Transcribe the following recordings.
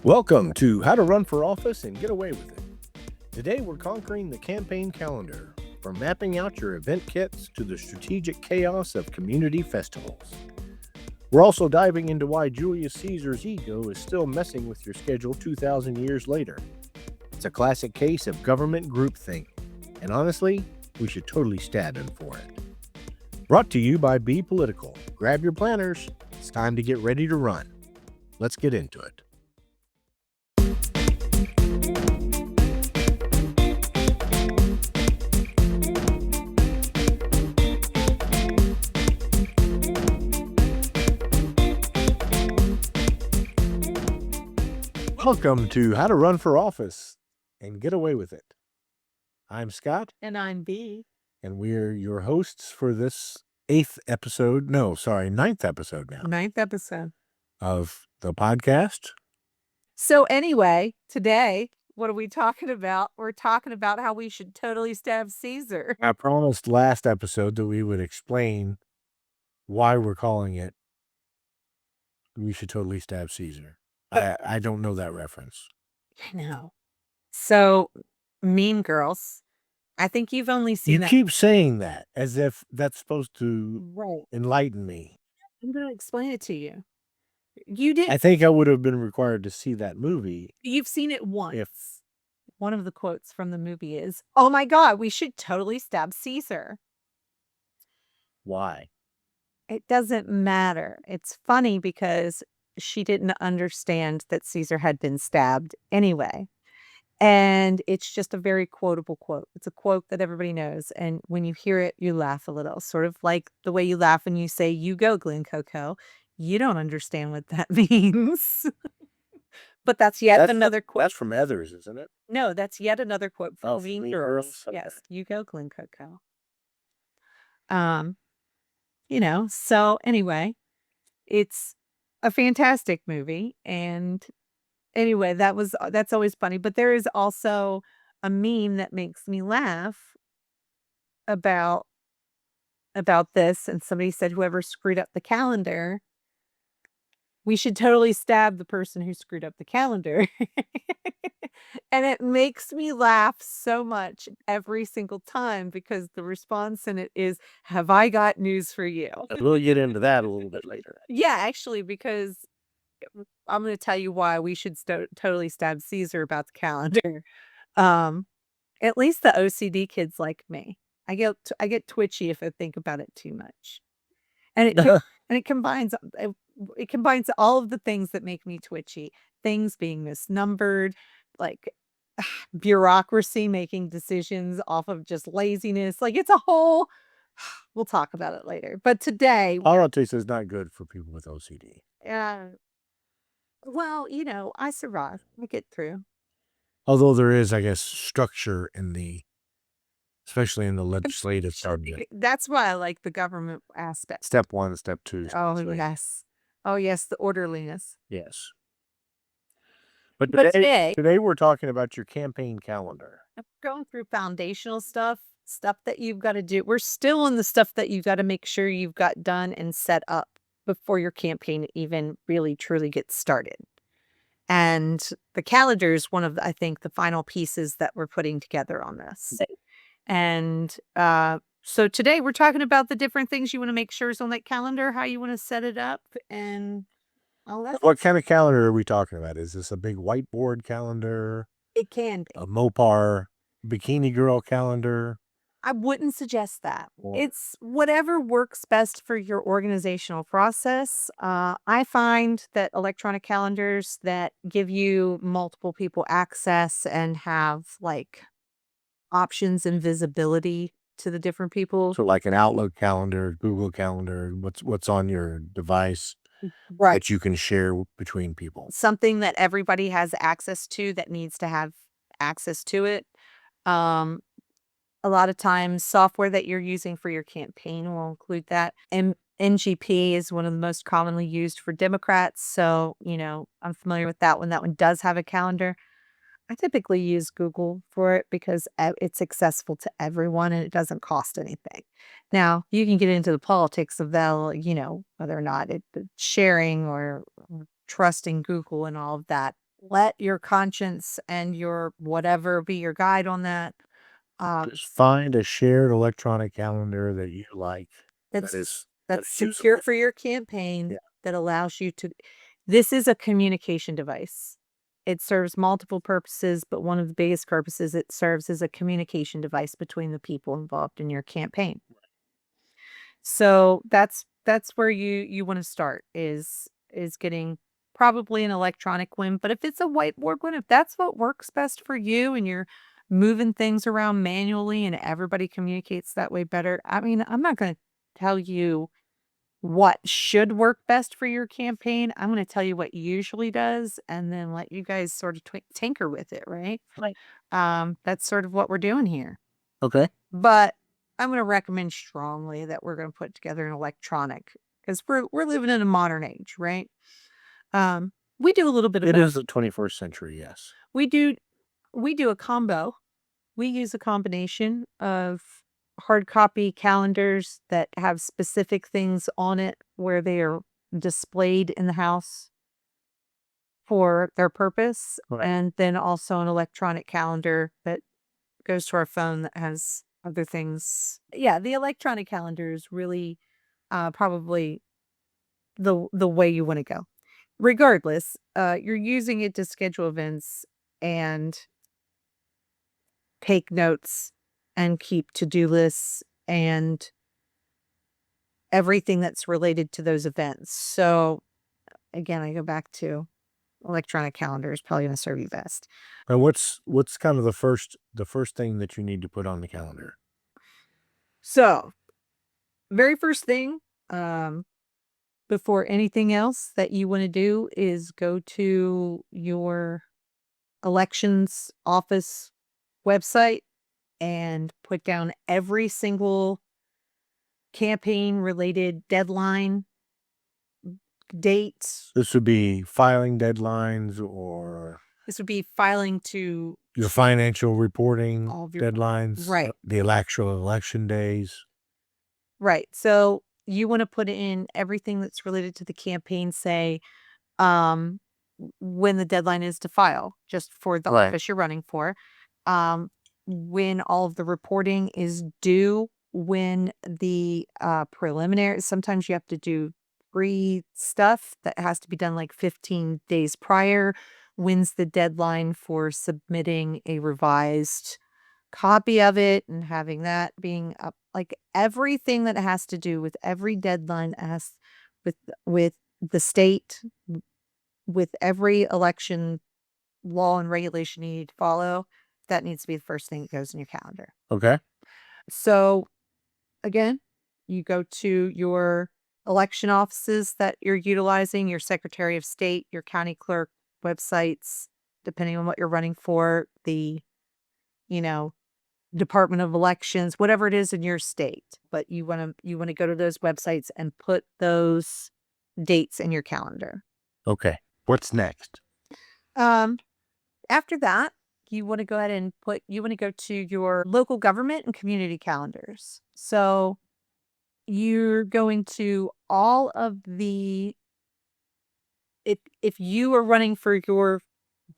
Welcome to How to Run for Office and Get Away with It. Today we're conquering the campaign calendar, from mapping out your event kits to the strategic chaos of community festivals. We're also diving into why Julius Caesar's ego is still messing with your schedule 2,000 years later. It's a classic case of government groupthink, and honestly, we should totally stab him for it. Brought to you by Be Political. Grab your planners. It's time to get ready to run. Let's get into it. Welcome to How to Run for Office and Get Away with It. I'm Scott. And I'm B. And we're your hosts for this ninth episode now. Ninth episode. Of the podcast. So anyway, today, what are we talking about? We're talking about how we should totally stab Caesar. I promised last episode that we would explain why we're calling it We Should Totally Stab Caesar. I don't know that reference. I know. So, Mean Girls. I think you've only seen that. You keep saying that as if that's supposed to enlighten me. I'm going to explain it to you. You did. I think I would have been required to see that movie. You've seen it once. One of the quotes from the movie is, "Oh my God, we should totally stab Caesar." Why? It doesn't matter. It's funny because she didn't understand that Caesar had been stabbed anyway. And it's just a very quotable quote. It's a quote that everybody knows. And when you hear it, you laugh a little, sort of like the way you laugh when you say, "You go, Glen Coco." You don't understand what that means. But that's another quote. That's from Others, isn't it? No, that's yet another quote from Mean Girls. Okay. Yes, "You go, Glen Coco." So anyway, it's a fantastic movie. And anyway, that's always funny. But there is also a meme that makes me laugh about this. And somebody said, whoever screwed up the calendar, we should totally stab the person who screwed up the calendar. And it makes me laugh so much every single time because the response in it is, "Have I got news for you?" We'll get into that a little bit later. Yeah, actually, because I'm going to tell you why we should totally stab Caesar about the calendar. At least the OCD kids like me. I get twitchy if I think about it too much, and it combines all of the things that make me twitchy. Things being misnumbered, like bureaucracy making decisions off of just laziness. Like it's a whole. We'll talk about it later. But today, politics is not good for people with OCD. Well, I survive. I get through. Although there is, I guess, structure especially in the legislative subject. That's why I like the government aspect. Step 1, step 2. Oh, yes. Oh, yes, the orderliness. Yes. But today we're talking about your campaign calendar. I'm going through foundational stuff that you've got to do. We're still on the stuff that you've got to make sure you've got done and set up before your campaign even really truly gets started. And the calendar is one of, I think, the final pieces that we're putting together on this. And so today we're talking about the different things you want to make sure is on that calendar, how you want to set it up, and all that. What kind of calendar are we talking about? Is this a big whiteboard calendar? It can be. A Mopar bikini girl calendar? I wouldn't suggest that. It's whatever works best for your organizational process. I find that electronic calendars that give you multiple people access and have options and visibility to the different people. So like an Outlook calendar, Google calendar, what's on your device that you can share between people. Something that everybody has access to that needs to have access to it. A lot of times software that you're using for your campaign will include that. And NGP is one of the most commonly used for Democrats. So, I'm familiar with that one. That one does have a calendar. I typically use Google for it because it's accessible to everyone and it doesn't cost anything. Now, you can get into the politics of that, whether or not it's sharing or trusting Google and all of that let your conscience and your whatever be your guide on that. Just find a shared electronic calendar that you like. That's That that's is secure usable. for your campaign, Yeah. that allows you to. This is a communication device. It serves multiple purposes, but one of the biggest purposes, it serves as a communication device between the people involved in your campaign. So that's where you want to start, is getting probably an electronic one, but if it's a whiteboard one, if that's what works best for you and you're moving things around manually and everybody communicates that way better. I mean, I'm not going to tell you what should work best for your campaign. I'm going to tell you what usually does and then let you guys sort of tinker with it, right? Right. That's sort of what we're doing here. Okay. But I'm gonna recommend strongly that we're gonna put together an electronic, because we're living in a modern age, right? We do a little bit of It both. is the 21st century, yes. We do we do a combo. We use a combination of hard copy calendars that have specific things on it where they are displayed in the house for their purpose, Right. and then also an electronic calendar that goes to our phone that has other things. Yeah, the electronic calendar is really probably the way you want to go. Regardless, you're using it to schedule events and take notes and keep to-do lists and everything that's related to those events. So again, I go back to electronic calendar is probably going to serve you best. And what's kind of the first thing that you need to put on the calendar? So, very first thing, um, before anything else that you want to do is go to your elections office website and put down every single campaign related deadline, dates. This would be filing deadlines or This would be filing to your financial reporting all of your deadlines, right. the actual election days. Right. So you want to put in everything that's related to the campaign, say, um, when the deadline is to file, just for the Right. office you're running for, um, when all of the reporting is due, when the preliminary, sometimes you have to do pre stuff that has to be done like 15 days prior. When's the deadline for submitting a revised copy of it and having that being up, like everything that has to do with every deadline as with the state, with every election law and regulation you need to follow, that needs to be the first thing that goes in your calendar. Okay. So again, you go to your election offices that you're utilizing, your Secretary of State, your county clerk websites, depending on what you're running for, the, you know, Department of Elections, whatever it is in your state. But you want to go to those websites and put those dates in your calendar. Okay. What's next? Um, After that, you want to go ahead and you want to go to your local government and community calendars. So you're going to all of the, if you are running for your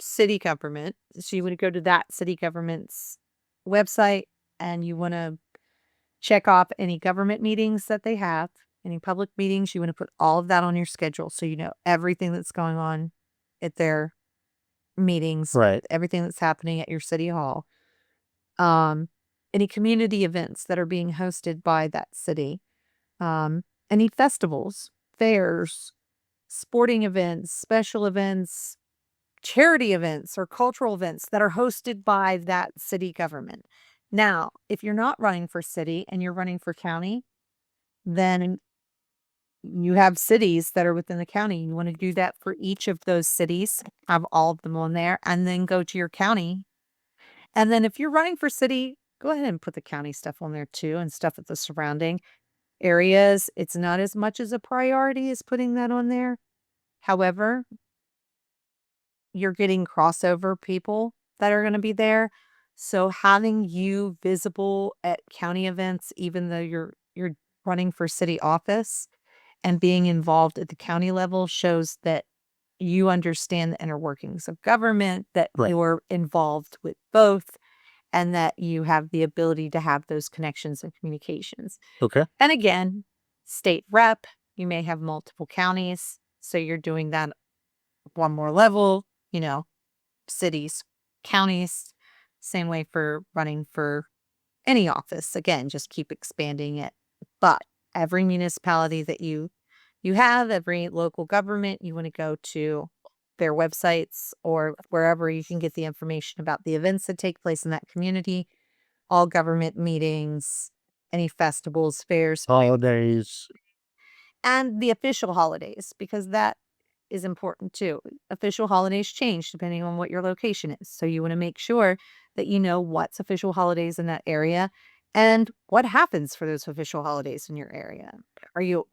city government, so you want to go to that city government's website and you want to check off any government meetings that they have, any public meetings. You want to put all of that on your schedule so you know everything that's going on at their meetings, Right. everything that's happening at your city hall. Um, any community events that are being hosted by that city, any festivals, fairs, sporting events, special events, charity events, or cultural events that are hosted by that city government. Now, if you're not running for city and you're running for county, then you have cities that are within the county. You want to do that for each of those cities, have all of them on there, and then go to your county. And then if you're running for city, go ahead and put the county stuff on there too and stuff at the surrounding areas. It's not as much as a priority as putting that on there. However, you're getting crossover people that are going to be there. So having you visible at county events, even though you're running for city office and being involved at the county level, shows that you understand the inner workings of government, that Right. you're involved with both, and that you have the ability to have those connections and communications. Okay. And again, state rep, you may have multiple counties, so you're doing that one more level, cities, counties, same way for running for any office. Again, just keep expanding it. But every municipality that you have, every local government, you want to go to their websites or wherever you can get the information about the events that take place in that community, all government meetings, any festivals, fairs, Holidays. and the official holidays, because that is important too. Official holidays change depending on what your location is. So you want to make sure that you know what's official holidays in that area and what happens for those official holidays in your area.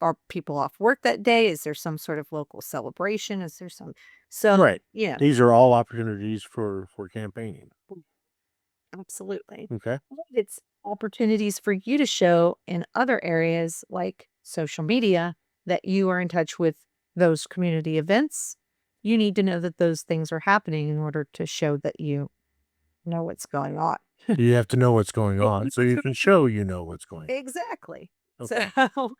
Are people off work that day? Is there some sort of local celebration? Is there some so Right. yeah, These are all opportunities for campaigning. absolutely. Okay. And it's opportunities for you to show in other areas like social media that you are in touch with those community events. You need to know that those things are happening in order to show that you know what's going on. You have to know what's going on so you can show you know what's going on. Exactly. Okay. So,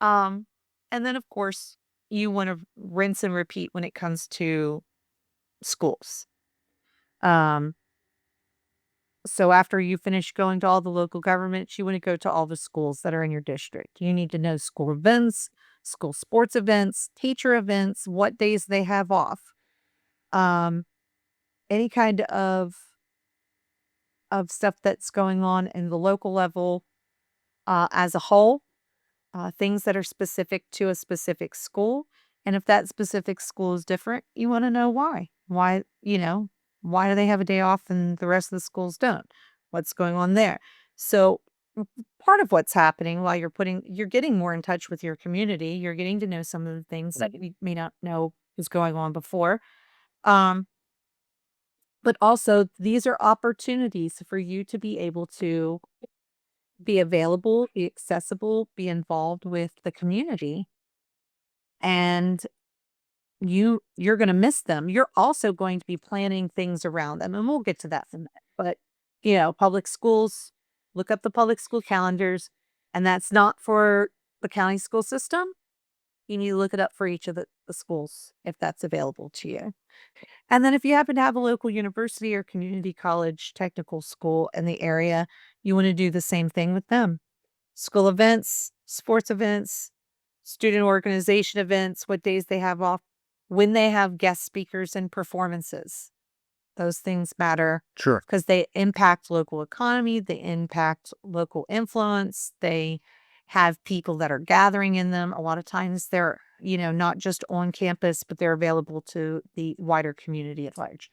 um, and then of course, you want to rinse and repeat when it comes to schools. Um, So after you finish going to all the local governments, you want to go to all the schools that are in your district. You need to know school events, school sports events, teacher events, what days they have off. Um, any kind of stuff that's going on in the local level as a whole, things that are specific to a specific school. And if that specific school is different, you want to know why. Why do they have a day off and the rest of the schools don't? What's going on there? So part of what's happening while you're getting more in touch with your community, you're getting to know some of the things that you may not know is going on before. Um, but also these are opportunities for you to be able to be available, be accessible, be involved with the community. And you're going to miss them. You're also going to be planning things around them. And we'll get to that in a minute. But, public schools, look up the public school calendars. And that's not for the county school system. You need to look it up for each of the schools if that's available to you. And then if you happen to have a local university or community college technical school in the area, you want to do the same thing with them. School events, sports events, student organization events, what days they have off, when they have guest speakers and performances. Those things matter Sure. because they impact local economy, they impact local influence, they have people that are gathering in them. A lot of times they're, not just on campus, but they're available to the wider community at large.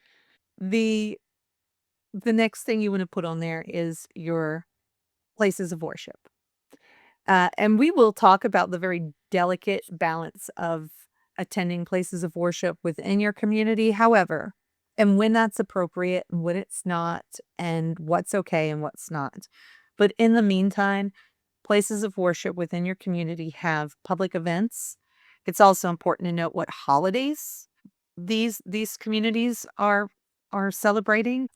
The the next thing you want to put on there is your places of worship. And we will talk about the very delicate balance of attending places of worship within your community. However, and when that's appropriate and when it's not, and what's okay and what's not. But in the meantime, places of worship within your community have public events. It's also important to note what holidays these communities are celebrating.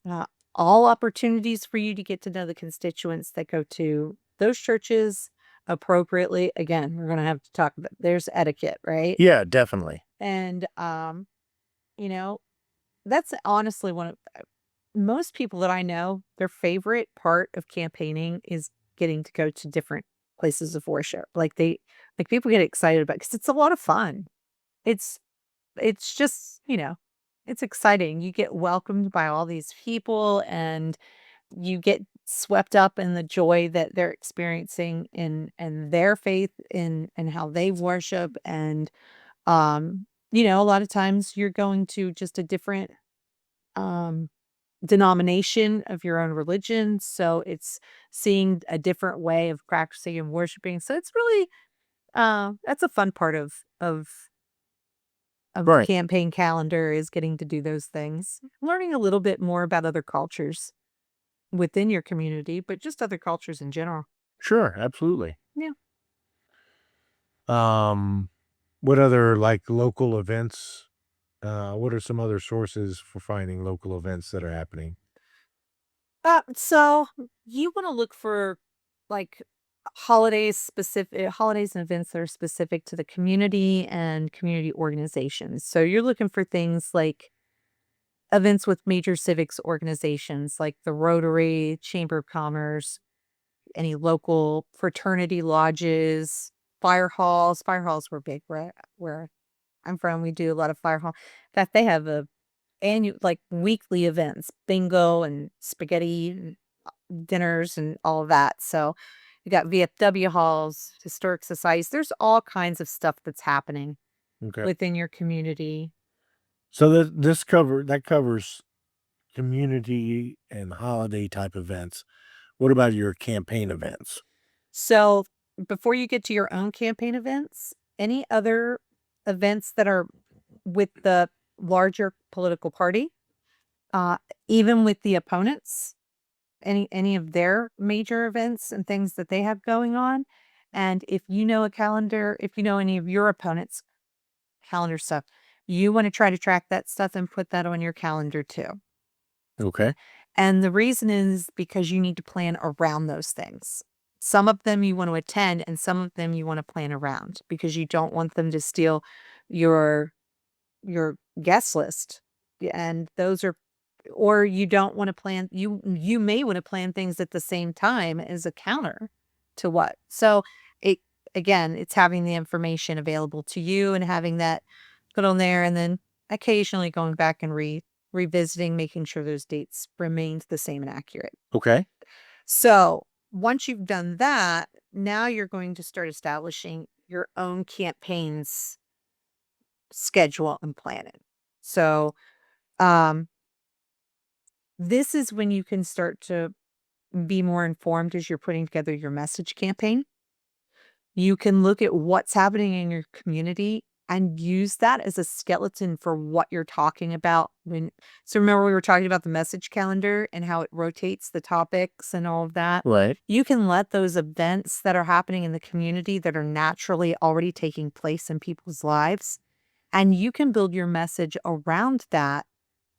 All opportunities for you to get to know the constituents that go to those churches appropriately. Again, we're going to have to talk about there's etiquette, right? Yeah, definitely. And you know, that's honestly one of most people that I know, their favorite part of campaigning is getting to go to different places of worship. Like people get excited about because it's a lot of fun. It's it's just, it's exciting. You get welcomed by all these people and you get swept up in the joy that they're experiencing in their faith in how they worship. And a lot of times you're going to just a different um denomination of your own religion. So it's seeing a different way of practicing and worshiping. So it's really that's a fun part of the Right. campaign calendar is getting to do those things. Learning a little bit more about other cultures within your community, but just other cultures in general. Sure, absolutely. Yeah. Um, what other like local events What are some other sources for finding local events that are happening? So you want to look for like holidays and events that are specific to the community and community organizations. So you're looking for things like events with major civics organizations like the Rotary, Chamber of Commerce, any local fraternity lodges, fire halls. Fire halls were big where I'm from. We do a lot of fire hall. In fact, they have a annual like weekly events, bingo and spaghetti and dinners and all of that. So you got VFW halls, historic societies. There's all kinds of stuff that's happening Okay. within your community. So that covers community and holiday type events. What about your campaign events? So before you get to your own campaign events, any other events that are with the larger political party, uh, even with the opponents, any of their major events and things that they have going on. And if you know a calendar, if you know any of your opponents' calendar stuff, you want to try to track that stuff and put that on your calendar too. Okay. And the reason is because you need to plan around those things. Some of them you want to attend and some of them you want to plan around because you don't want them to steal your your guest list. And those are or you don't want to plan you may want to plan things at the same time as a counter to what. So it again, it's having the information available to you and having that put on there and then occasionally going back and revisiting, making sure those dates remained the same and accurate. Okay. So once you've done that, now you're going to start establishing your own campaigns schedule and planning. So um this is when you can start to be more informed as you're putting together your message campaign. You can look at what's happening in your community and use that as a skeleton for what you're talking about so remember we were talking about the message calendar and how it rotates the topics and all of that. Right. You can let those events that are happening in the community that are naturally already taking place in people's lives, and you can build your message around that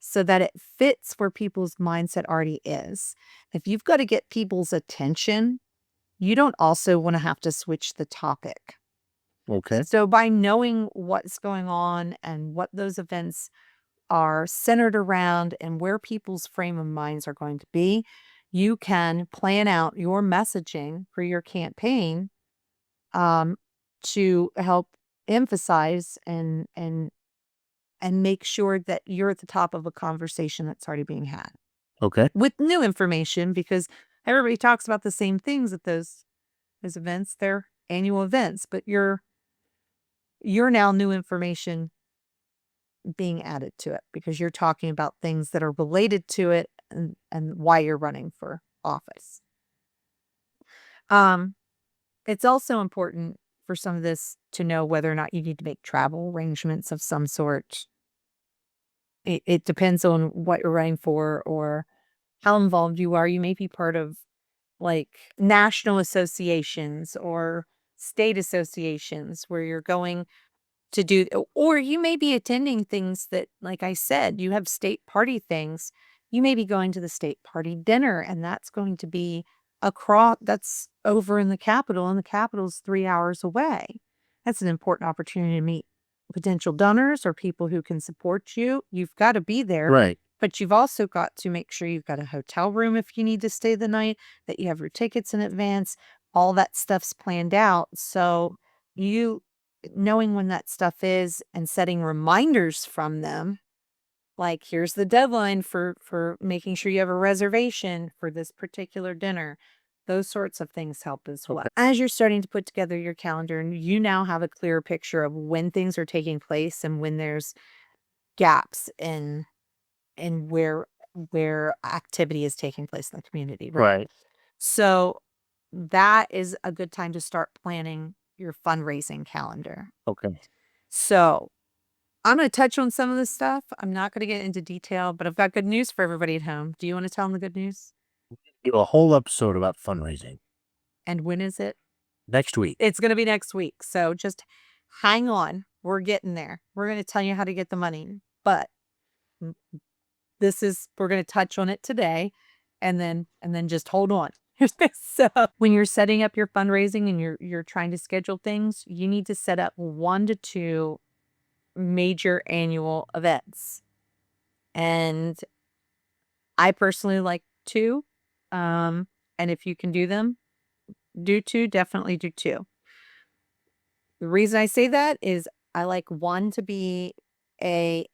so that it fits where people's mindset already is. If you've got to get people's attention, you don't also want to have to switch the topic. Okay. So by knowing what's going on and what those events are centered around and where people's frame of minds are going to be, you can plan out your messaging for your campaign um, to help emphasize and make sure that you're at the top of a conversation that's already being had Okay. with new information because everybody talks about the same things at those events. They're annual events, but you're now new information being added to it because you're talking about things that are related to it and why you're running for office. Um, it's also important for some of this to know whether or not you need to make travel arrangements of some sort. It depends on what you're running for or how involved you are. You may be part of like national associations or state associations where you're going to do or you may be attending things that, like I said, you have state party things. You may be going to the state party dinner, and that's going to be that's over in the Capitol, and the Capitol's 3 hours away. That's an important opportunity to meet potential donors or people who can support you. You've got to be there, Right. but you've also got to make sure you've got a hotel room if you need to stay the night, that you have your tickets in advance. All that stuff's planned out. So you knowing when that stuff is and setting reminders from them, like here's the deadline for making sure you have a reservation for this particular dinner. Those sorts of things help as well. Okay. As you're starting to put together your calendar and you now have a clearer picture of when things are taking place and when there's gaps in where activity is taking place in the community, right? Right. So that is a good time to start planning your fundraising calendar. Okay. So I'm going to touch on some of this stuff. I'm not going to get into detail, but I've got good news for everybody at home. Do you want to tell them the good news? Do a whole episode about fundraising And when is it? next week. It's going to be next week. So just hang on. We're getting there. We're going to tell you how to get the money. But we're going to touch on it today, and then just hold on. So when you're setting up your fundraising and you're trying to schedule things, you need to set up 1 to 2 major annual events. And I personally like 2. And if you can do them, do 2, definitely do 2. The reason I say that is I like 1 to be a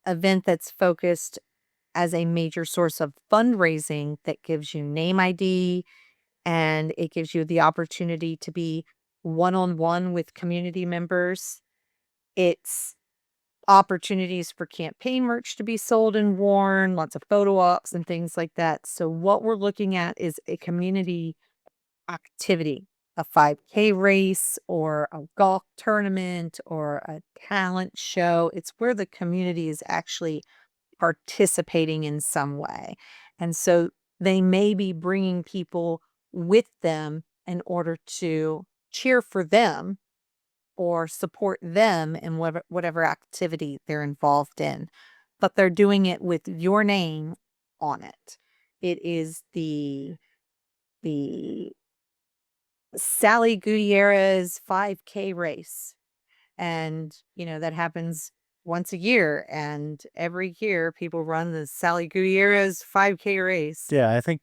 event that's focused as a major source of fundraising that gives you name ID, and it gives you the opportunity to be one-on-one with community members. It's opportunities for campaign merch to be sold and worn, lots of photo ops and things like that. So what we're looking at is a community activity, a 5K race or a golf tournament or a talent show. It's where the community is actually participating in some way. And so they may be bringing people with them in order to cheer for them or support them in whatever activity they're involved in. But they're doing it with your name on it. It is the Sally Gutierrez 5K race. And, that happens once a year. And every year people run the Sally Gutierrez 5K race. Yeah, I think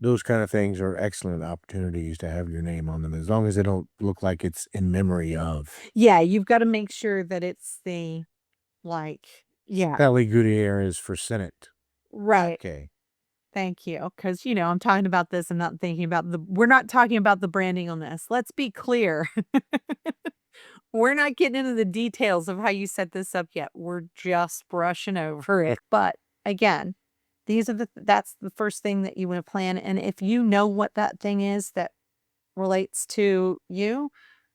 those kind of things are excellent opportunities to have your name on them, as long as they don't look like it's in memory of Yeah, you've got to make sure that it's yeah, Sally Gutierrez for Senate. right. Okay. Thank you. Because, I'm talking about this and not thinking about we're not talking about the branding on this. Let's be clear. We're not getting into the details of how you set this up yet. We're just brushing over it. But again, that's the first thing that you want to plan. And if you know what that thing is that relates to you,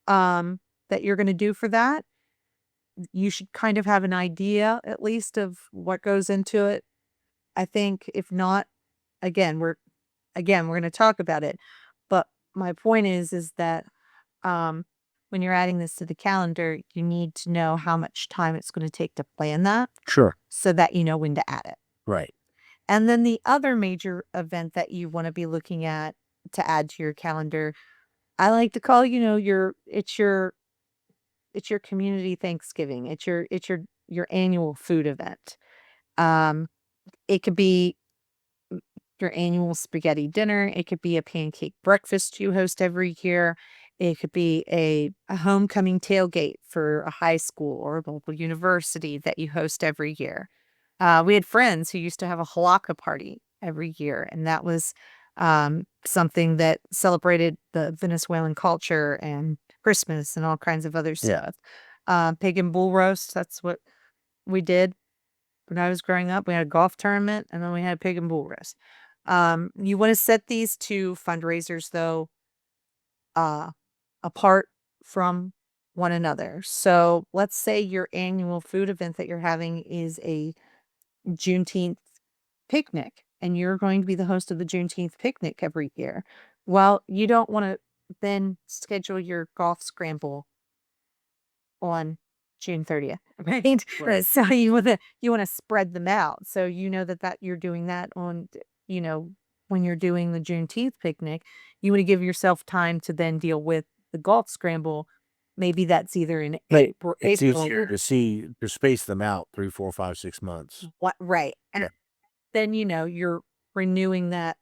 that you're going to do for that, you should kind of have an idea at least of what goes into it. I think if not, we're going to talk about it. But my point is that when you're adding this to the calendar, you need to know how much time it's going to take to plan that Sure. so that you know when to add it. Right. And then the other major event that you want to be looking at to add to your calendar, I like to call, it's your community Thanksgiving. It's your annual food event. Um, it could be your annual spaghetti dinner. It could be a pancake breakfast you host every year. It could be a homecoming tailgate for a high school or a local university that you host every year. We had friends who used to have a halakha party every year, and that was something that celebrated the Venezuelan culture and Christmas and all kinds of other Yeah. stuff. Pig and bull roast, that's what we did when I was growing up. We had a golf tournament, and then we had a pig and bull roast. You want to set these 2 fundraisers, though, uh, apart from one another. So let's say your annual food event that you're having is a Juneteenth picnic, and you're going to be the host of the Juneteenth picnic every year. Well, you don't want to then schedule your golf scramble on June 30th, right? Right. So you wanna spread them out. So you know that you're doing that when you're doing the Juneteenth picnic, you wanna give yourself time to then deal with the golf scramble. Maybe that's either in But April. it's easier to space them out 3, 4, 5, 6 months. What, right. And Yeah. then you're renewing that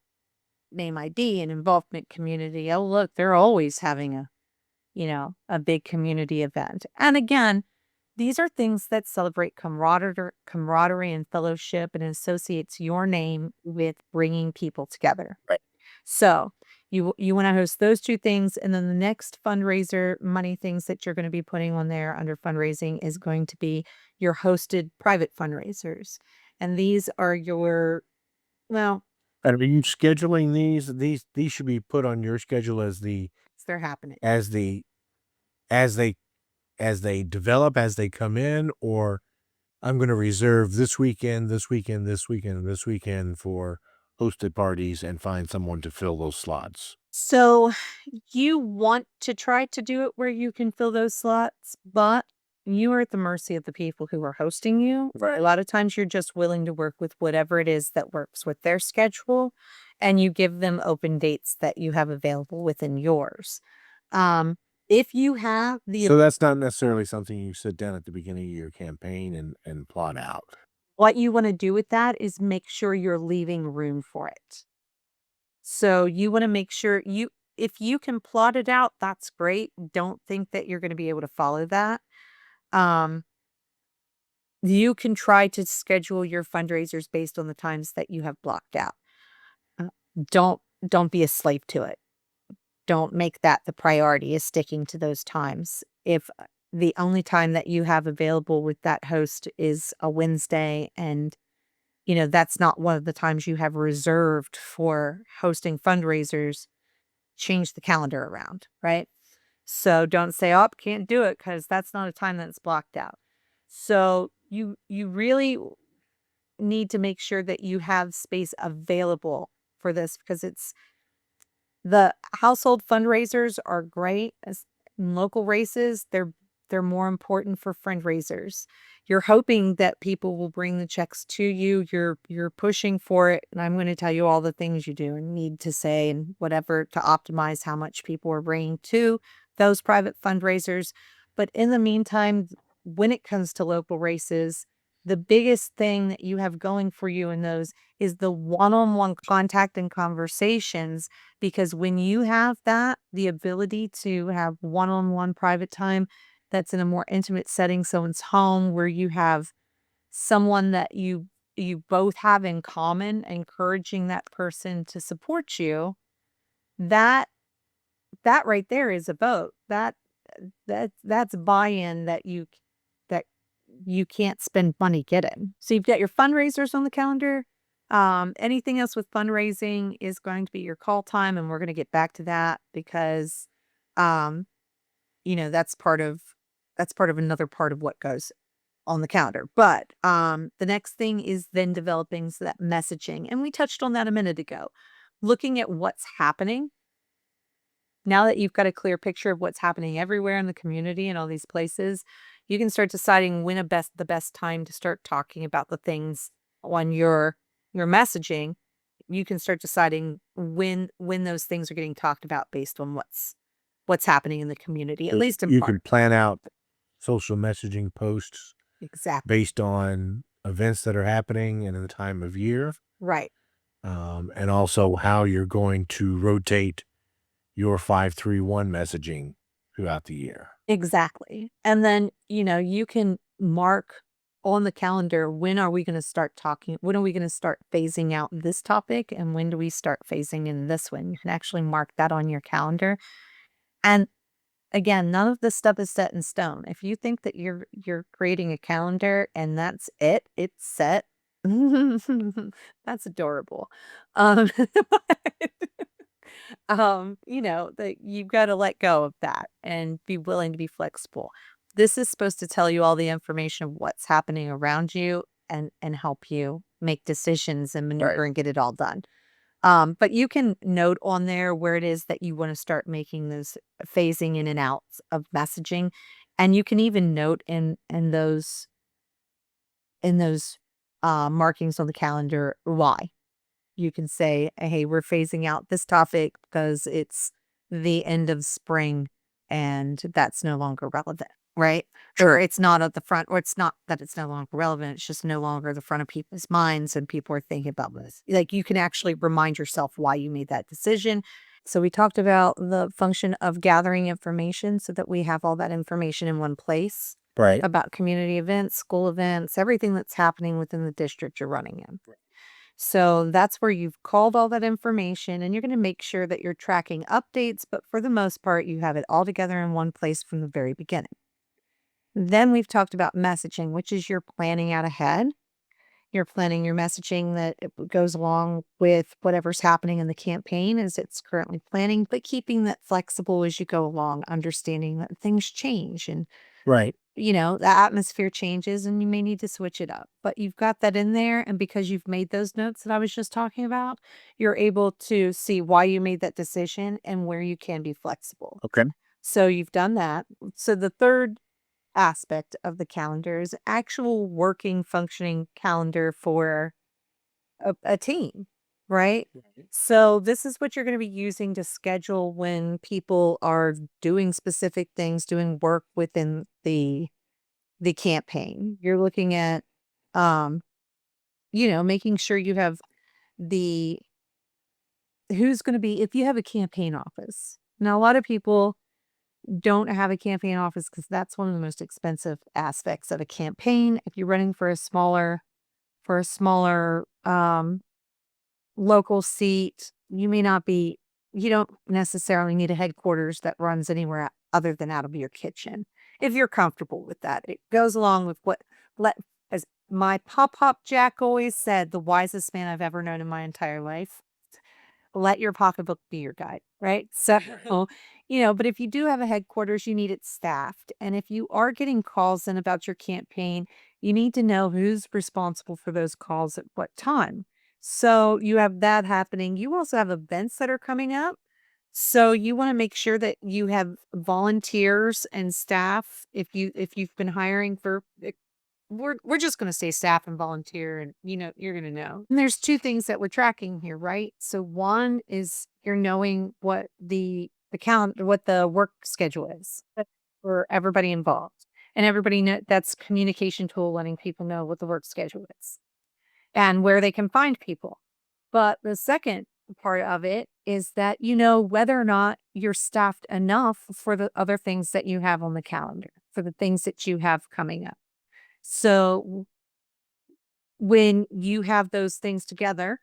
name ID and involvement community. Oh, look, they're always having a big community event. And again, these are things that celebrate camaraderie and fellowship and associates your name with bringing people together. Right. So you want to host those 2 things, and then the next fundraiser money things that you're going to be putting on there under fundraising is going to be your hosted private fundraisers, and these are well, And are you scheduling these? These should be put on your schedule they're happening. as the as they as they develop, as they come in, or I'm going to reserve this weekend, this weekend, this weekend, this weekend for hosted parties and find someone to fill those slots. So you want to try to do it where you can fill those slots, but you are at the mercy of the people who are hosting you. Right. A lot of times you're just willing to work with whatever it is that works with their schedule, and you give them open dates that you have available within yours. If you have So that's not necessarily something you sit down at the beginning of your campaign and plot out. what you want to do with that is make sure you're leaving room for it. So you want to make sure if you can plot it out, that's great. Don't think that you're going to be able to follow that. Um, you can try to schedule your fundraisers based on the times that you have blocked out. Uh, Don't don't be a slave to it. Don't make that the priority is sticking to those times. If the only time that you have available with that host is a Wednesday and that's not one of the times you have reserved for hosting fundraisers, change the calendar around, right? So don't say, "Oh, can't do it," because that's not a time that's blocked out. So you really need to make sure that you have space available for this because the household fundraisers are great as in local races, they're more important for fundraisers. You're hoping that people will bring the checks to you. You're pushing for it, and I'm going to tell you all the things you do and need to say and whatever to optimize how much people are bringing to those private fundraisers. But in the meantime, when it comes to local races, the biggest thing that you have going for you in those is the one-on-one contact and conversations because when you have that, the ability to have one-on-one private time that's in a more intimate setting, someone's home where you have someone that you both have in common, encouraging that person to support you, that that right there is a vote. That's buy-in that you can't spend money getting. So you've got your fundraisers on the calendar. Anything else with fundraising is going to be your call time, and we're going to get back to that because, um, that's part of another part of what goes on the calendar. But the next thing is then developing that messaging, and we touched on that a minute ago. Looking at what's happening now that you've got a clear picture of what's happening everywhere in the community and all these places, you can start deciding when the best time to start talking about the things on your messaging. You can start deciding when those things are getting talked about based on what's happening in the community, at So least in you part. can plan out social messaging posts Exactly. based on events that are happening and in the time of year, Right. and also how you're going to rotate your 531 messaging throughout the year. Exactly. And then, you can mark on the calendar when are we going to start talking? When are we going to start phasing out this topic? And when do we start phasing in this one? You can actually mark that on your calendar. And again, none of this stuff is set in stone. If you think that you're creating a calendar and that's it, it's set. That's adorable. Um, that you've got to let go of that and be willing to be flexible. This is supposed to tell you all the information of what's happening around you and help you make decisions and Right. maneuver and get it all done. But you can note on there where it is that you want to start making those phasing in and outs of messaging. And you can even note in those markings on the calendar why. You can say, "Hey, we're phasing out this topic because it's the end of spring and that's no longer relevant," right? Or it's not at the front, or it's not that it's no longer relevant, it's just no longer the front of people's minds and people are thinking about this. Like you can actually remind yourself why you made that decision. So we talked about the function of gathering information so that we have all that information in one place Right. about community events, school events, everything that's happening within the district you're running in. So that's where you've called all that information and you're going to make sure that you're tracking updates, but for the most part, you have it all together in one place from the very beginning. Then we've talked about messaging, which is you're planning out ahead. You're planning your messaging that it goes along with whatever's happening in the campaign as it's currently planning, but keeping that flexible as you go along, understanding that things change and Right. the atmosphere changes and you may need to switch it up. But you've got that in there. And because you've made those notes that I was just talking about, you're able to see why you made that decision and where you can be flexible. Okay. So you've done that. So the third aspect of the calendar is actual working, functioning calendar for a team, right? So this is what you're going to be using to schedule when people are doing specific things, doing work within the campaign. You're looking at, um, making sure you have the who's going to be if you have a campaign office. Now, a lot of people don't have a campaign office because that's one of the most expensive aspects of a campaign. If you're running for a smaller local seat, you don't necessarily need a headquarters that runs anywhere other than out of your kitchen. If you're comfortable with that, it goes along with let as my pop Jack always said, the wisest man I've ever known in my entire life. Let your pocketbook be your guide, right? So, but if you do have a headquarters, you need it staffed. And if you are getting calls in about your campaign, you need to know who's responsible for those calls at what time. So you have that happening. You also have events that are coming up. So you want to make sure that you have volunteers and staff if you've been hiring for we're just going to say staff and volunteer, and you're going to know. And there's two things that we're tracking here, right? So one is you're knowing what the calendar, what the work schedule is for everybody involved, and everybody that's communication tool, letting people know what the work schedule is and where they can find people. But the second part of it is that you know whether or not you're staffed enough for the other things that you have on the calendar, for the things that you have coming up. So when you have those things together,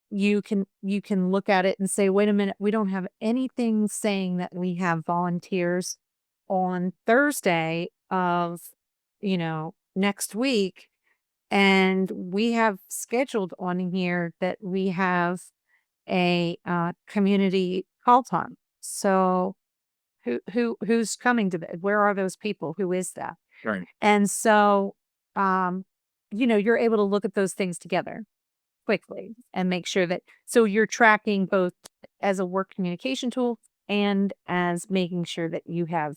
you can look at it and say, wait a minute, we don't have anything saying that we have volunteers on Thursday of, next week. And we have scheduled on here that we have a community call time. So who's coming to that? Where are those people? Who is that? Right. And so, um, you're able to look at those things together quickly and make sure that so you're tracking both as a work communication tool and as making sure that you have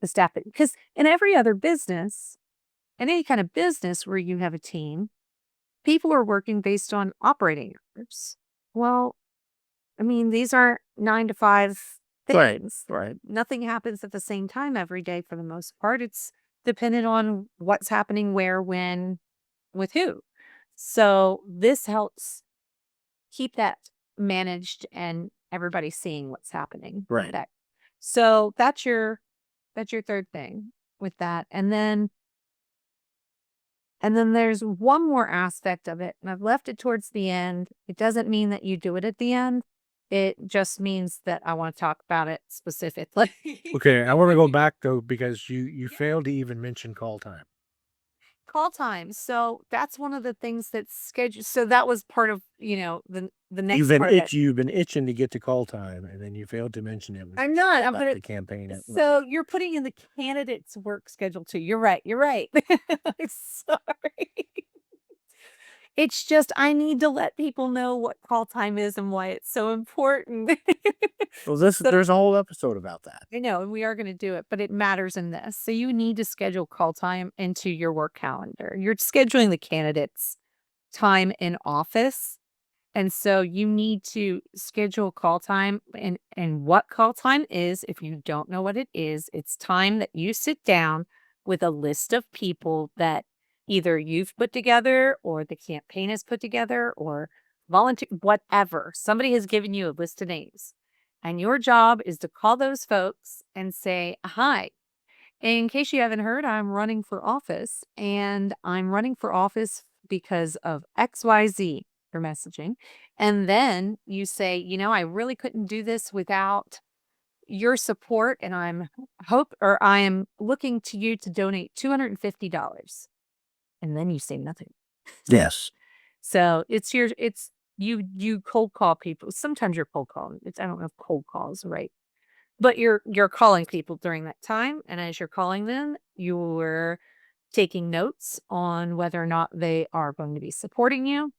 the staff. Because in every other business, in any kind of business where you have a team, people are working based on operating hours. Well, I mean, these aren't 9 to 5 Right. things. Right. Nothing happens at the same time every day for the most part. It's dependent on what's happening where, when, with who. So this helps keep that managed and everybody seeing what's happening. Right. So that's your third thing with that. And then there's one more aspect of it, and I've left it towards the end. It doesn't mean that you do it at the end. It just means that I want to talk about it specifically. Okay, I want to go back though because you failed to even mention call time. Call time. So that's one of the things that's scheduled. So that was part of, the next part of it. You've been itching to get to call time, and then you failed to mention it. I'm not. I'm about gonna the campaign. So you're putting in the candidate's work schedule too. You're right. You're right. I'm sorry. It's just I need to let people know what call time is and why it's so important. Well, So there's a whole episode about that. I know, and we are going to do it, but it matters in this. So you need to schedule call time into your work calendar. You're scheduling the candidate's time in office. And so you need to schedule call time, and what call time is, if you don't know what it is, it's time that you sit down with a list of people that either you've put together or the campaign has put together or volunteer, whatever. Somebody has given you a list of names. And your job is to call those folks and say, hi, in case you haven't heard, I'm running for office, and I'm running for office because of XYZ, your messaging. And then you say, I really couldn't do this without your support, and I am looking to you to donate $250. And then you say nothing. Yes. So it's you cold call people. Sometimes you're cold calling. I don't know if cold calls, right? But you're calling people during that time, and as you're calling them, you're taking notes on whether or not they are going to be supporting you,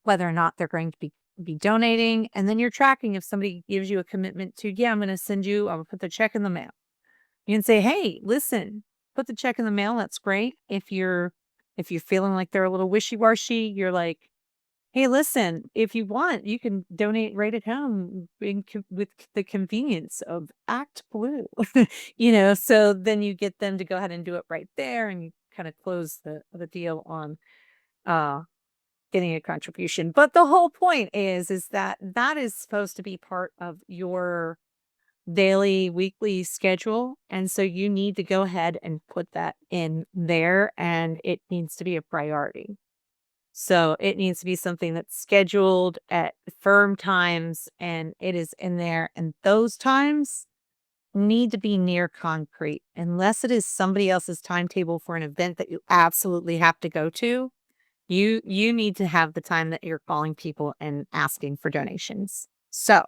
whether or not they're going to be donating, and then you're tracking if somebody gives you a commitment to, yeah, I'm going to put the check in the mail. You can say, hey, listen, put the check in the mail, that's great. If you're feeling like they're a little wishy-washy, you're like, "Hey, listen, if you want, you can donate right at home with the convenience of Act Blue." So then you get them to go ahead and do it right there, and you kind of close the deal on uh getting a contribution. But the whole point is that that is supposed to be part of your daily, weekly schedule. And so you need to go ahead and put that in there, and it needs to be a priority. So it needs to be something that's scheduled at firm times, and it is in there. And those times need to be near concrete, unless it is somebody else's timetable for an event that you absolutely have to go to. You need to have the time that you're calling people and asking for donations. So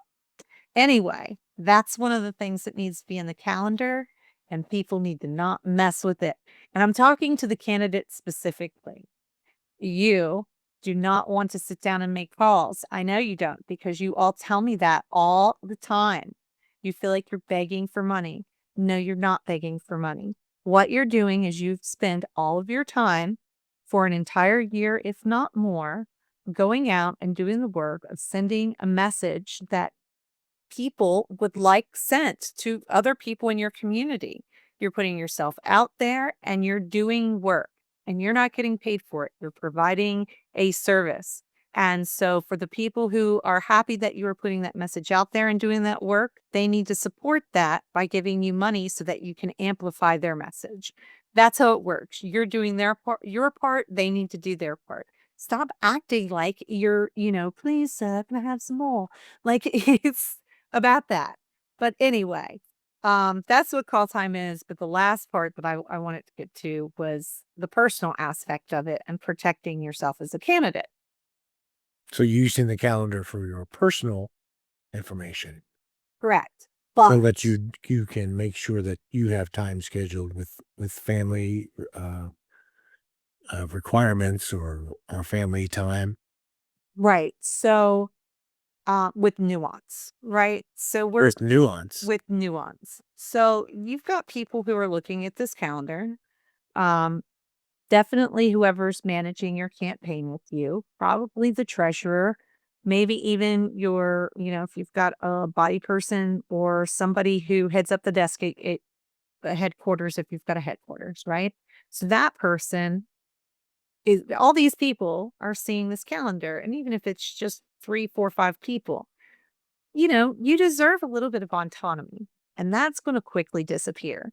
anyway, that's one of the things that needs to be in the calendar, and people need to not mess with it. And I'm talking to the candidate specifically. You do not want to sit down and make calls. I know you don't, because you all tell me that all the time. You feel like you're begging for money. No, you're not begging for money. What you're doing is you've spent all of your time for an entire year, if not more, going out and doing the work of sending a message that people would like sent to other people in your community. You're putting yourself out there and you're doing work, and you're not getting paid for it. You're providing a service. And so for the people who are happy that you are putting that message out there and doing that work, they need to support that by giving you money so that you can amplify their message. That's how it works. You're doing your part, they need to do their part. Stop acting like you're, please, can I have some more? Like it's about that. But anyway, that's what call time is. But the last part that I wanted to get to was the personal aspect of it and protecting yourself as a candidate. So you're using the calendar for your personal information Correct. so But that you can make sure that you have time scheduled with family requirements or family time. right. So with nuance, right? So we're There's nuance. with nuance. So you've got people who are looking at this calendar. Um, Definitely whoever's managing your campaign with you, probably the treasurer, maybe even if you've got a body person or somebody who heads up the desk at the headquarters, if you've got a headquarters, right? So that person is, all these people are seeing this calendar. And even if it's just three, four, five people, you deserve a little bit of autonomy, and that's going to quickly disappear.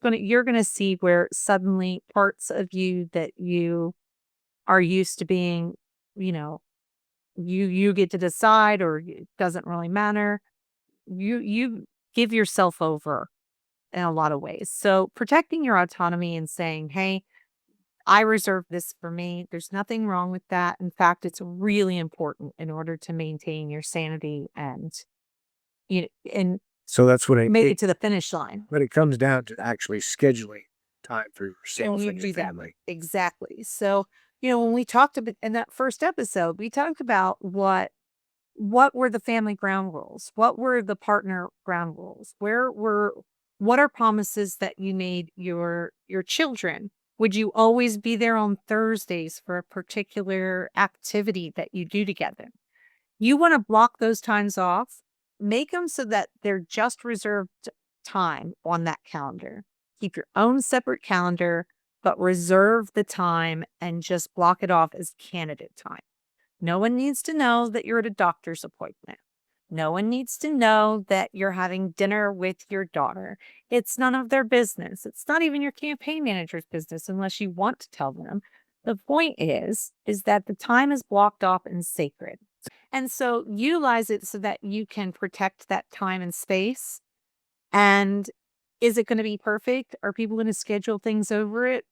You're going to see where suddenly parts of you that you are used to being, you know, you get to decide, or it doesn't really matter. You give yourself over in a lot of ways. So protecting your autonomy and saying, "Hey, I reserve this for me." There's nothing wrong with that. In fact, it's really important in order to maintain your sanity and So that's what make it to the finish line. when it comes down to actually scheduling time for And yourself you and your do that. family. Exactly. So, when we talked about in that first episode, we talked about what were the family ground rules? What were the partner ground rules? What are promises that you made your children? Would you always be there on Thursdays for a particular activity that you do together? You want to block those times off, make them so that they're just reserved time on that calendar. Keep your own separate calendar, but reserve the time and just block it off as candidate time. No one needs to know that you're at a doctor's appointment. No one needs to know that you're having dinner with your daughter. It's none of their business. It's not even your campaign manager's business unless you want to tell them. The point is that the time is blocked off and sacred. And so utilize it so that you can protect that time and space. And is it going to be perfect? Are people going to schedule things over it?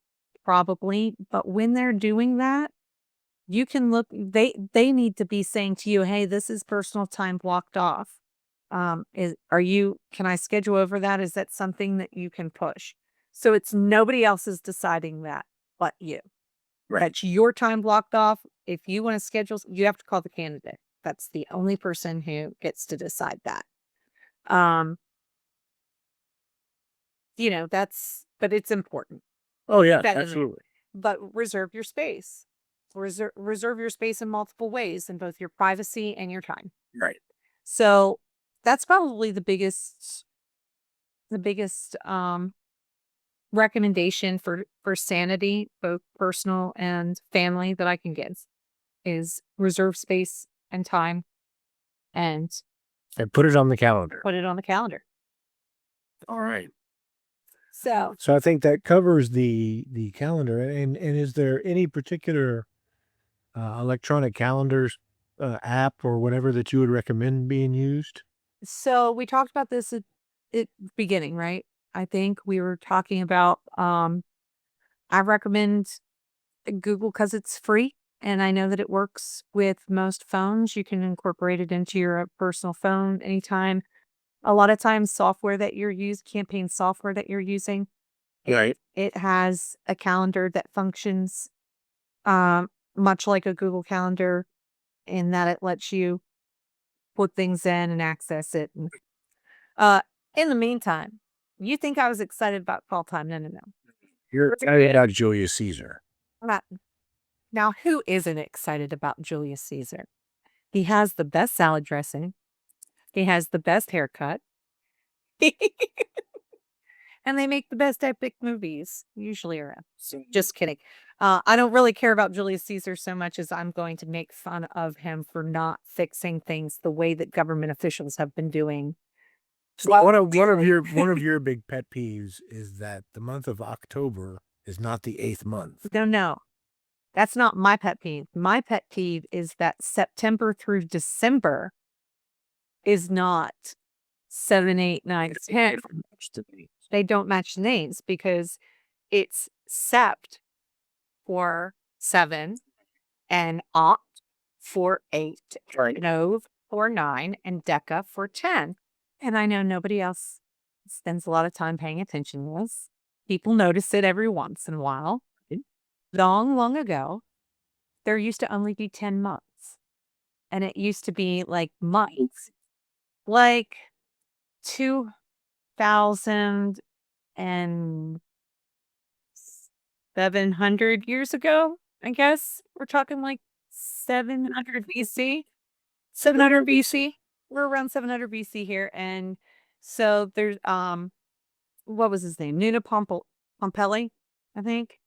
Probably. But when they're doing that, you can look, they need to be saying to you, "Hey, this is personal time blocked off. Can I schedule over that? Is that something that you can push?" So it's nobody else is deciding that but you. Right. That's your time blocked off. If you want to schedule, you have to call the candidate. That's the only person who gets to decide that. Um, that's but it's important. Oh, yeah, That doesn't- absolutely. But reserve your space. Reserve your space in multiple ways, in both your privacy and your time. Right. So that's probably the biggest recommendation for sanity, both personal and family, that I can give is reserve space and time and And put it on the calendar. put it on the calendar. All right. So So I think that covers the calendar. And is there any particular electronic calendars app or whatever that you would recommend being used? So we talked about this at beginning, right? I think we were talking about I recommend Google because it's free and I know that it works with most phones. You can incorporate it into your personal phone anytime. A lot of times software that you're campaign software that you're using, Right. it has a calendar that functions much like a Google Calendar in that it lets you put things in and access it. And, in the meantime, you think I was excited about call time? No, no, no. You're excited about Julius Caesar. Not. Now, who isn't excited about Julius Caesar? He has the best salad dressing. He has the best haircut. And they make the best epic movies, usually around. Just kidding. I don't really care about Julius Caesar so much as I'm going to make fun of him for not fixing things the way that government officials have been doing. So one of your big pet peeves is that the month of October is not the 8th month. No. That's not my pet peeve. My pet peeve is that September through December is not 7, 8, 9, 10. They don't match the names because it's Sept for 7 and Oct for 8, Right. Nov for 9, and Deca for 10. And I know nobody else spends a lot of time paying attention to this. People notice it every once in a while. Long, long ago, there used to only be 10 months. And it used to be like months. Like 2,700 years ago, I guess. We're talking like 700 BC. 700 BC. We're around 700 BC here. And so there's, what was his name? Pompili, I think.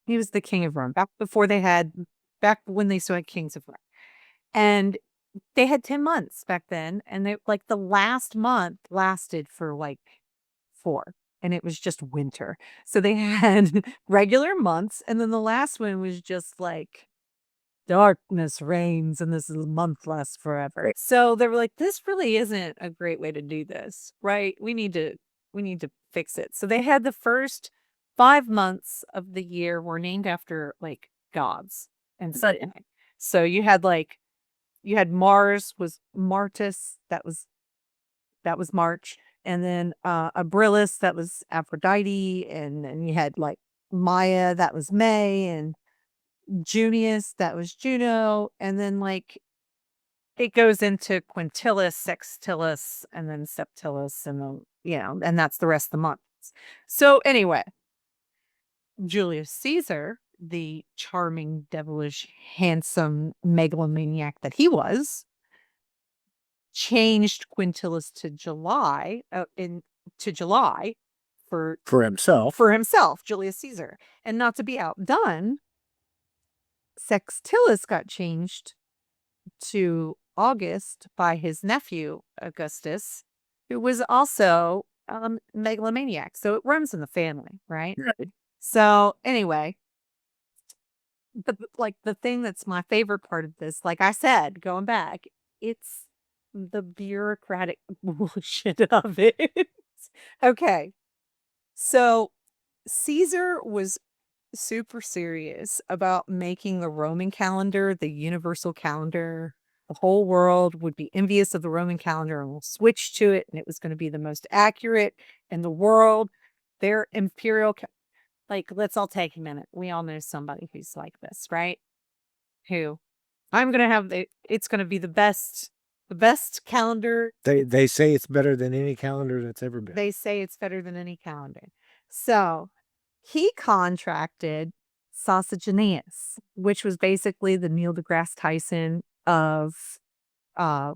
He was the king of Rome back when they still had kings of Rome. And they had 10 months back then. And they like the last month lasted for like 4. And it was just winter. So they had regular months. And then the last one was just like darkness reigns and this month lasts forever. So they were like, this really isn't a great way to do this, right? We need to fix it. So they had the first 5 months of the year were named after like gods. And so you had Mars was Martis, that was March, and then Abrilis, that was Aphrodite, and then you had like Maya, that was May, and Junius, that was Juno, and then like it goes into Quintilis, Sextilis, and then Septilis, and then and that's the rest of the months. So anyway, Julius Caesar, the charming, devilish, handsome megalomaniac that he was, changed Quintilis to July, For himself. for himself, Julius Caesar, and not to be outdone, Sextilis got changed to August by his nephew Augustus, who was also megalomaniac. So it runs in the family, right? Right. So anyway, the thing that's my favorite part of this, like I said, going back, it's the bureaucratic bullshit of it. Okay. So Caesar was super serious about making the Roman calendar the universal calendar. The whole world would be envious of the Roman calendar and will switch to it, and it was going to be the most accurate in the world. Their imperial, like, let's all take a minute. We all know somebody who's like this, right? Who I'm going to have it's going to be the best calendar. They say it's better than any calendar that's ever been. They say it's better than any calendar. So he contracted Sausage Aeneas, which was basically the Neil deGrasse Tyson of uh,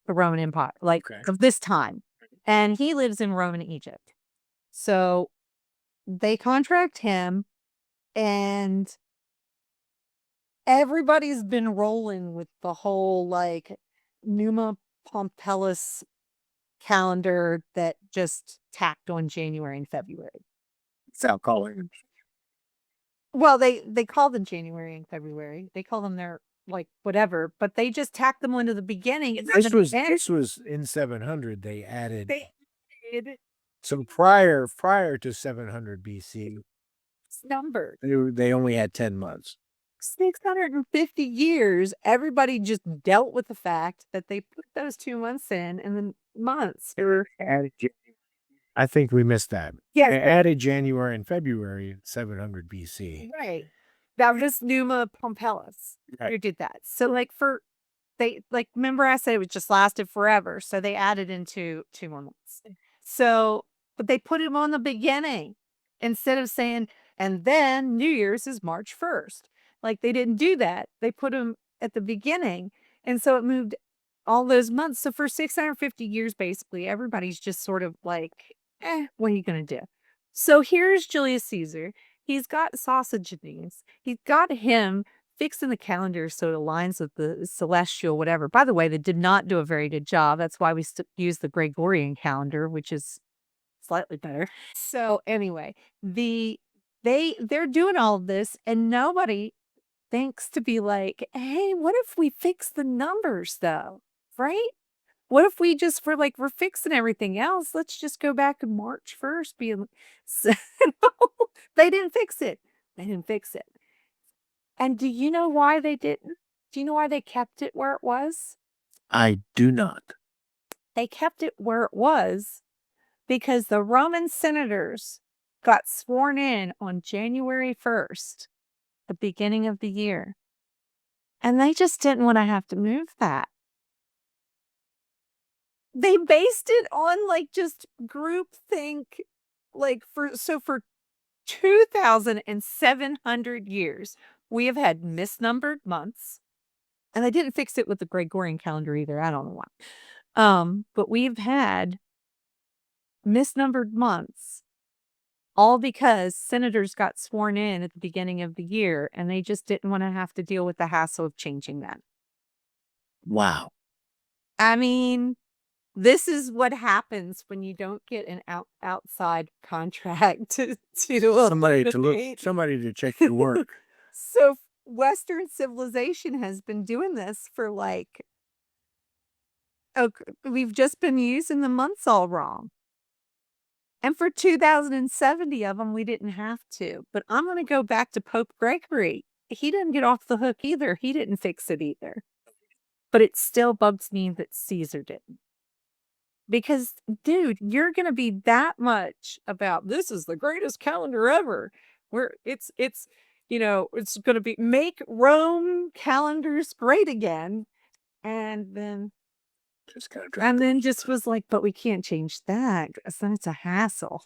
the Roman Empire, like Okay. of this time. And he lives in Roman Egypt. So they contract him, and everybody's been rolling with the whole like Numa Pompilius calendar that just tacked on January and February. Without calling. Well, they call them January and February. They call them their like whatever, but they just tacked them onto the beginning. And This was in 700. They added. they did So prior to 700 BC, numbered. they only had 10 months. 650 years, everybody just dealt with the fact that they put those 2 months in and then months. They were added. I think we missed that. Yes. They added January and February 700 BC. Right. That was Numa Pompilius who Right. did that. So like remember I said it was just lasted forever. So they added into 2 more months. So, but they put him on the beginning instead of saying, and then New Year's is March 1st. Like they didn't do that. They put him at the beginning. And so it moved all those months. So for 650 years, basically, everybody's just sort of like, what are you going to do? So here's Julius Caesar. He's got sausage knees. He's got him fixing the calendar so it aligns with the celestial whatever. By the way, they did not do a very good job. That's why we use the Gregorian calendar, which is slightly better. So anyway, they're doing all of this, and nobody thinks to be like, hey, what if we fix the numbers though? Right? What if we just we're fixing everything else? Let's just go back to March 1st being so, they didn't fix it. They didn't fix it. And do you know why they didn't? Do you know why they kept it where it was? I do not. They kept it where it was because the Roman senators got sworn in on January 1st, the beginning of the year. And they just didn't want to have to move that. They based it on like just groupthink, like for 2,700 years, we have had misnumbered months. And they didn't fix it with the Gregorian calendar either. I don't know why. But we've had misnumbered months, all because senators got sworn in at the beginning of the year and they just didn't want to have to deal with the hassle of changing that. Wow. I mean, this is what happens when you don't get an outside contract to Somebody to check your work. So Western civilization has been doing this for like, we've just been using the months all wrong. And for 2070 of them, we didn't have to. But I'm going to go back to Pope Gregory. He didn't get off the hook either. He didn't fix it either. But it still bugs me that Caesar didn't. Because, dude, you're going to be that much about this is the greatest calendar ever. Where it's going to be make Rome calendars great again. And then just was like, but we can't change that because then it's a hassle.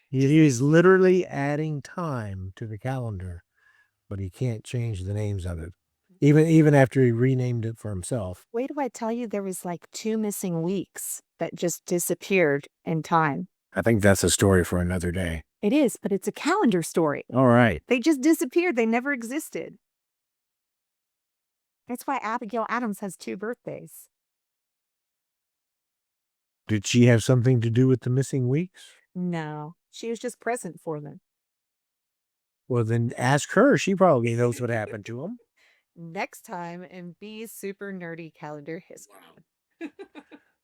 He's literally adding time to the calendar, but he can't change the names of it. Even after he renamed it for himself. Wait till I tell you there was like 2 missing weeks that just disappeared in time. I think that's a story for another day. It is, but it's a calendar story. All right. They just disappeared. They never existed. That's why Abigail Adams has 2 birthdays. Did she have something to do with the missing weeks? No, she was just present for them. Well, then ask her. She probably knows what happened to them. Next time in B's super nerdy calendar history.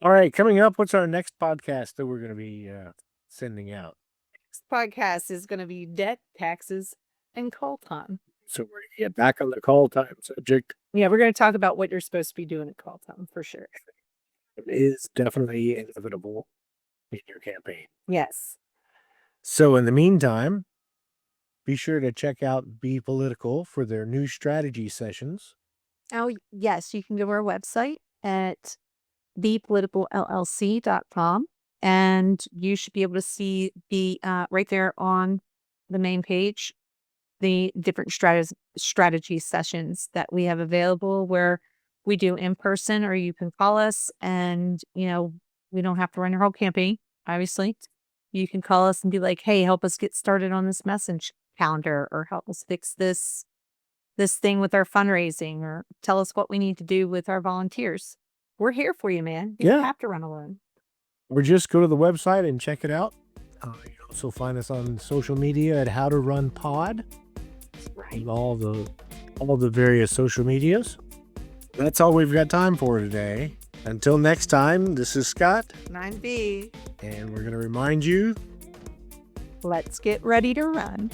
All right, coming up, what's our next podcast that we're going to be sending out? Next podcast is going to be debt, taxes, and call time. So we're going to get back on the call time subject. Yeah, we're going to talk about what you're supposed to be doing at call time for sure. It is definitely inevitable in your campaign. Yes. So in the meantime, be sure to check out Be Political for their new strategy sessions. Oh, yes. You can go to our website at bepoliticalllc.com and you should be able to see the right there on the main page, the different strategy sessions that we have available where we do in person, or you can call us and, we don't have to run your whole campaign, obviously. You can call us and be like, hey, help us get started on this message calendar, or help us fix this thing with our fundraising, or tell us what we need to do with our volunteers. We're here for you, man. You don't Yeah. have to run alone. Or just go to the website and check it out. You can also find us on social media at How to Run Pod. Right. All the various social medias. That's all we've got time for today. Until next time, this is Scott, 9B. and we're going to remind you, Let's get ready to run.